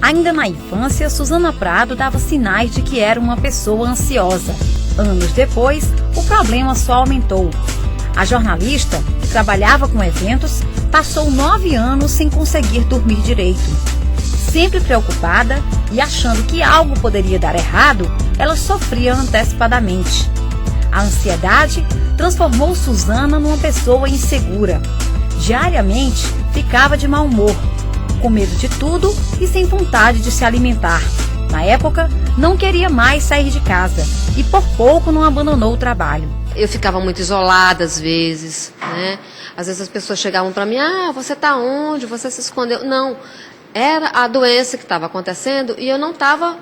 Ainda na infância, Suzana Prado dava sinais de que era uma pessoa ansiosa. Anos depois, o problema só aumentou. A jornalista, que trabalhava com eventos, passou 9 anos sem conseguir dormir direito. Sempre preocupada e achando que algo poderia dar errado, ela sofria antecipadamente. A ansiedade transformou Suzana numa pessoa insegura. Diariamente, ficava de mau humor, com medo de tudo e sem vontade de se alimentar. Na época, não queria mais sair de casa e por pouco não abandonou o trabalho. Eu ficava muito isolada às vezes, né? Às vezes as pessoas chegavam para mim, você está onde? Você se escondeu? Não, era a doença que estava acontecendo e eu não estava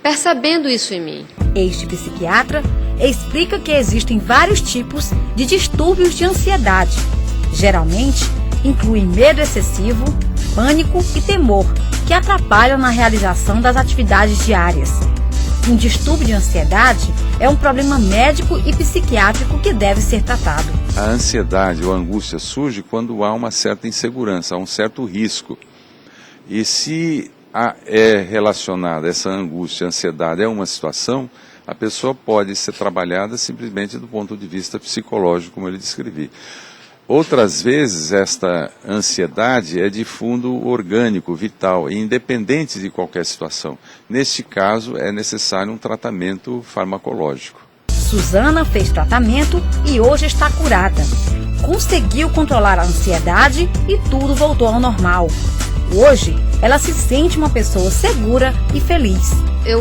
percebendo isso em mim. Este psiquiatra explica que existem vários tipos de distúrbios de ansiedade. Geralmente, incluem medo excessivo, pânico e temor, que atrapalham na realização das atividades diárias. Um distúrbio de ansiedade é um problema médico e psiquiátrico que deve ser tratado. A ansiedade ou a angústia surge quando há uma certa insegurança, há um certo risco. E se é relacionada essa angústia, ansiedade, é uma situação, a pessoa pode ser trabalhada simplesmente do ponto de vista psicológico, como ele descrevi. Outras vezes, esta ansiedade é de fundo orgânico, vital, e independente de qualquer situação. Neste caso, é necessário um tratamento farmacológico. Suzana fez tratamento e hoje está curada. Conseguiu controlar a ansiedade e tudo voltou ao normal. Hoje, ela se sente uma pessoa segura e feliz.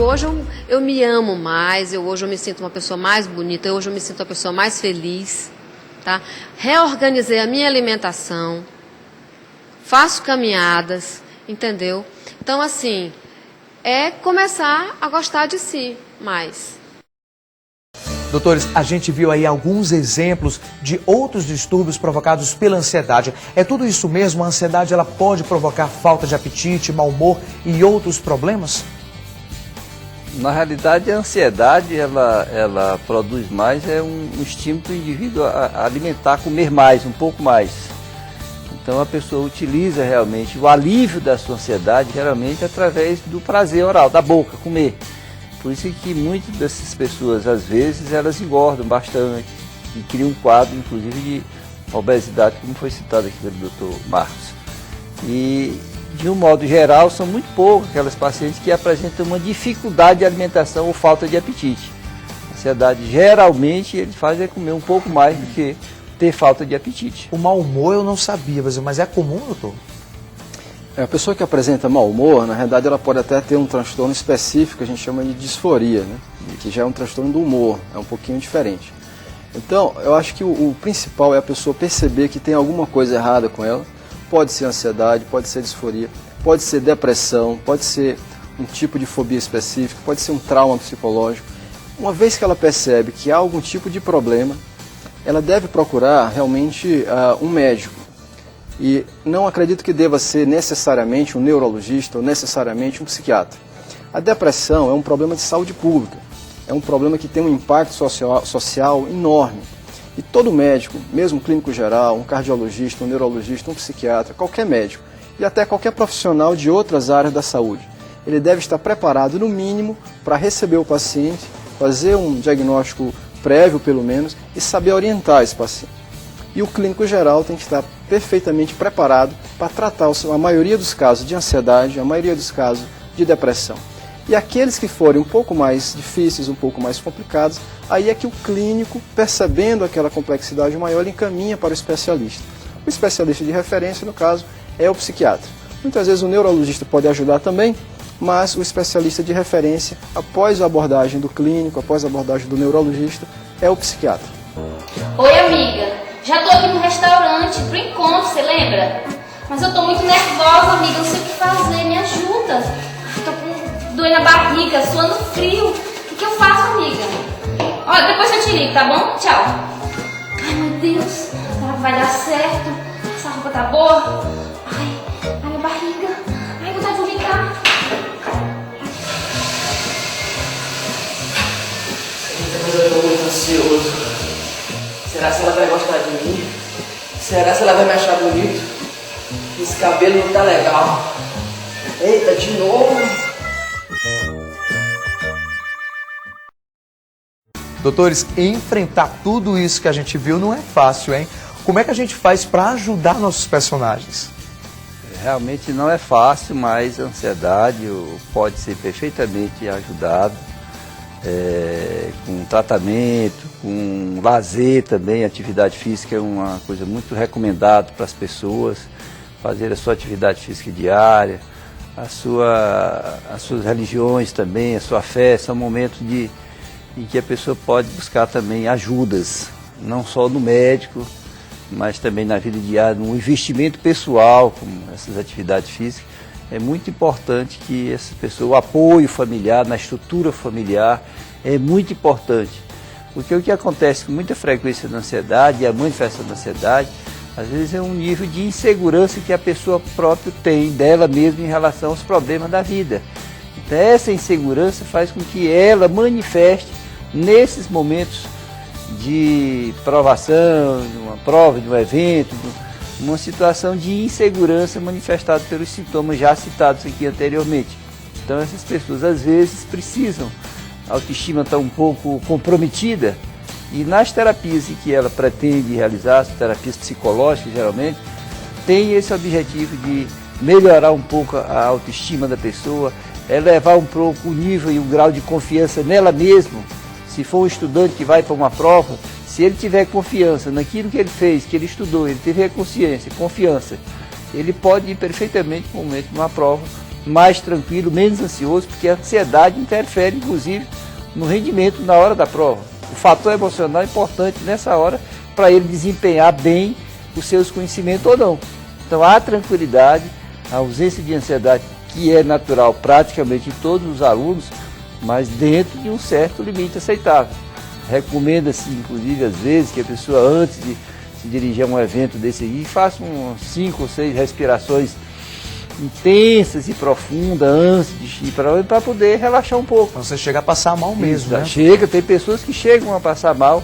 Hoje eu me amo mais, hoje eu me sinto uma pessoa mais bonita, hoje eu me sinto uma pessoa mais feliz. Tá? Reorganizei a minha alimentação, faço caminhadas, entendeu? Então, assim, é começar a gostar de si mais. Doutores, a gente viu aí alguns exemplos de outros distúrbios provocados pela ansiedade. É tudo isso mesmo? A ansiedade ela pode provocar falta de apetite, mau humor e outros problemas? Na realidade, a ansiedade, ela produz mais um estímulo do indivíduo a alimentar, a comer mais, um pouco mais. Então a pessoa utiliza realmente o alívio da sua ansiedade, geralmente através do prazer oral, da boca, comer. Por isso que muitas dessas pessoas, às vezes, elas engordam bastante e criam um quadro, inclusive, de obesidade, como foi citado aqui pelo Dr. Marcos. E, de um modo geral, são muito poucas aquelas pacientes que apresentam uma dificuldade de alimentação ou falta de apetite. A ansiedade, geralmente, ele faz comer um pouco mais do que ter falta de apetite. O mau humor eu não sabia, mas é comum, doutor? A pessoa que apresenta mau humor, na realidade, ela pode até ter um transtorno específico, que a gente chama de disforia, né? Que já é um transtorno do humor, é um pouquinho diferente. Então, eu acho que o principal é a pessoa perceber que tem alguma coisa errada com ela. Pode ser ansiedade, pode ser disforia, pode ser depressão, pode ser um tipo de fobia específica, pode ser um trauma psicológico. Uma vez que ela percebe que há algum tipo de problema, ela deve procurar realmente um médico. E não acredito que deva ser necessariamente um neurologista ou necessariamente um psiquiatra. A depressão é um problema de saúde pública, é um problema que tem um impacto social enorme. E todo médico, mesmo clínico geral, um cardiologista, um neurologista, um psiquiatra, qualquer médico e até qualquer profissional de outras áreas da saúde, ele deve estar preparado, no mínimo, para receber o paciente, fazer um diagnóstico prévio, pelo menos, e saber orientar esse paciente. E o clínico geral tem que estar perfeitamente preparado para tratar a maioria dos casos de ansiedade, a maioria dos casos de depressão. E aqueles que forem um pouco mais difíceis, um pouco mais complicados, aí é que o clínico, percebendo aquela complexidade maior, ele encaminha para o especialista. O especialista de referência, no caso, é o psiquiatra. Muitas vezes o neurologista pode ajudar também, mas o especialista de referência, após a abordagem do clínico, após a abordagem do neurologista, é o psiquiatra. Oi, amiga. Já tô aqui no restaurante pro encontro, você lembra? Mas eu tô muito nervosa, amiga, eu não sei o que fazer, me ajuda. Tô com dor na barriga, suando frio. O que eu faço, amiga? Olha, depois eu te ligo, tá bom? Tchau. Ai, meu Deus, será que vai dar certo? Essa roupa tá boa? Ai, minha barriga. Ai, vontade de vomitar. Mas eu tô muito ansioso. Será que ela vai gostar de mim? Será que ela vai me achar bonito? Esse cabelo não tá legal. Eita, de novo. Doutores, enfrentar tudo isso que a gente viu não é fácil, hein? Como é que a gente faz para ajudar nossos personagens? Realmente não é fácil, mas a ansiedade pode ser perfeitamente ajudado com tratamento, com lazer também. Atividade física é uma coisa muito recomendada para as pessoas, fazer a sua atividade física diária, as suas religiões também, a sua fé, são momentos em que a pessoa pode buscar também ajudas, não só no médico, mas também na vida diária, no investimento pessoal, como essas atividades físicas. É muito importante que essa pessoa, o apoio familiar, na estrutura familiar, é muito importante. Porque o que acontece com muita frequência na ansiedade, e a manifestação da ansiedade, às vezes é um nível de insegurança que a pessoa própria tem dela mesma em relação aos problemas da vida. Então essa insegurança faz com que ela manifeste nesses momentos de provação, de uma prova, de um evento, uma situação de insegurança manifestada pelos sintomas já citados aqui anteriormente. Então essas pessoas às vezes precisam, a autoestima está um pouco comprometida, e nas terapias em que ela pretende realizar, as terapias psicológicas geralmente, tem esse objetivo de melhorar um pouco a autoestima da pessoa, elevar um pouco o nível e o grau de confiança nela mesma. Se for um estudante que vai para uma prova, se ele tiver confiança naquilo que ele fez, que ele estudou, ele tiver consciência, confiança, ele pode ir perfeitamente para o momento de uma prova mais tranquilo, menos ansioso, porque a ansiedade interfere, inclusive, no rendimento na hora da prova. O fator emocional é importante nessa hora para ele desempenhar bem os seus conhecimentos ou não. Então, a tranquilidade, a ausência de ansiedade, que é natural praticamente em todos os alunos, mas dentro de um certo limite aceitável. Recomenda-se, inclusive, às vezes, que a pessoa, antes de se dirigir a um evento desse aí, faça umas 5 ou 6 respirações intensas e profundas antes de ir para poder relaxar um pouco. Você chega a passar mal mesmo, né? Chega, tem pessoas que chegam a passar mal,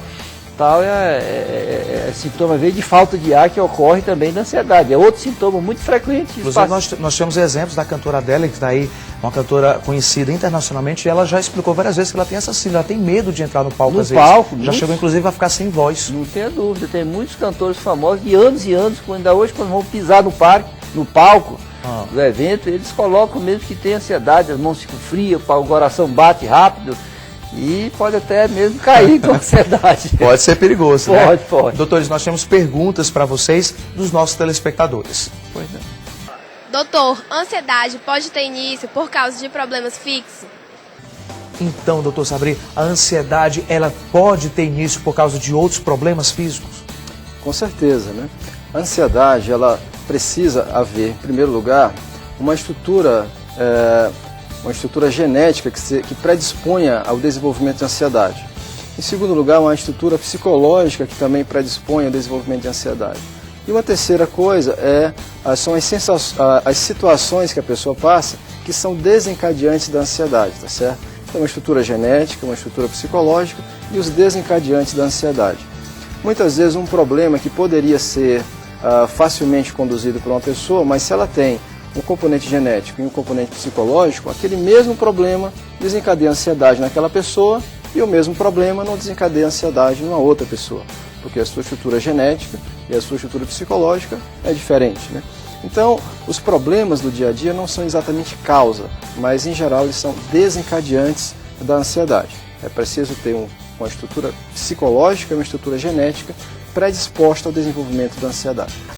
tal, é sintoma de falta de ar que ocorre também da ansiedade. É outro sintoma muito frequente. Inclusive nós temos exemplos da cantora Adele, que está aí, uma cantora conhecida internacionalmente, e ela já explicou várias vezes que ela tem essa síndrome, ela tem medo de entrar no palco às vezes. Já chegou inclusive a ficar sem voz. Não tenha dúvida, tem muitos cantores famosos de anos e anos, ainda hoje quando vão pisar no palco do evento, eles colocam mesmo que tem ansiedade, as mãos ficam frias, o coração bate rápido, e pode até mesmo cair com ansiedade. Pode ser perigoso, né? Pode. Doutores, nós temos perguntas para vocês dos nossos telespectadores. Pois é. Doutor, ansiedade pode ter início por causa de problemas fixos? Então, doutor Sabri, a ansiedade, ela pode ter início por causa de outros problemas físicos? Com certeza, né? A ansiedade, ela precisa haver, em primeiro lugar, uma estrutura genética que predisponha ao desenvolvimento de ansiedade. Em segundo lugar, uma estrutura psicológica que também predispõe ao desenvolvimento de ansiedade. E uma terceira coisa são as situações que a pessoa passa que são desencadeantes da ansiedade, tá certo? Então, uma estrutura genética, uma estrutura psicológica e os desencadeantes da ansiedade. Muitas vezes um problema que poderia ser facilmente conduzido por uma pessoa, mas se ela tem um componente genético e um componente psicológico, aquele mesmo problema desencadeia ansiedade naquela pessoa e o mesmo problema não desencadeia ansiedade numa outra pessoa, porque a sua estrutura genética e a sua estrutura psicológica é diferente, né? Então, os problemas do dia a dia não são exatamente causa, mas em geral eles são desencadeantes da ansiedade. É preciso ter uma estrutura psicológica e uma estrutura genética predisposta ao desenvolvimento da ansiedade.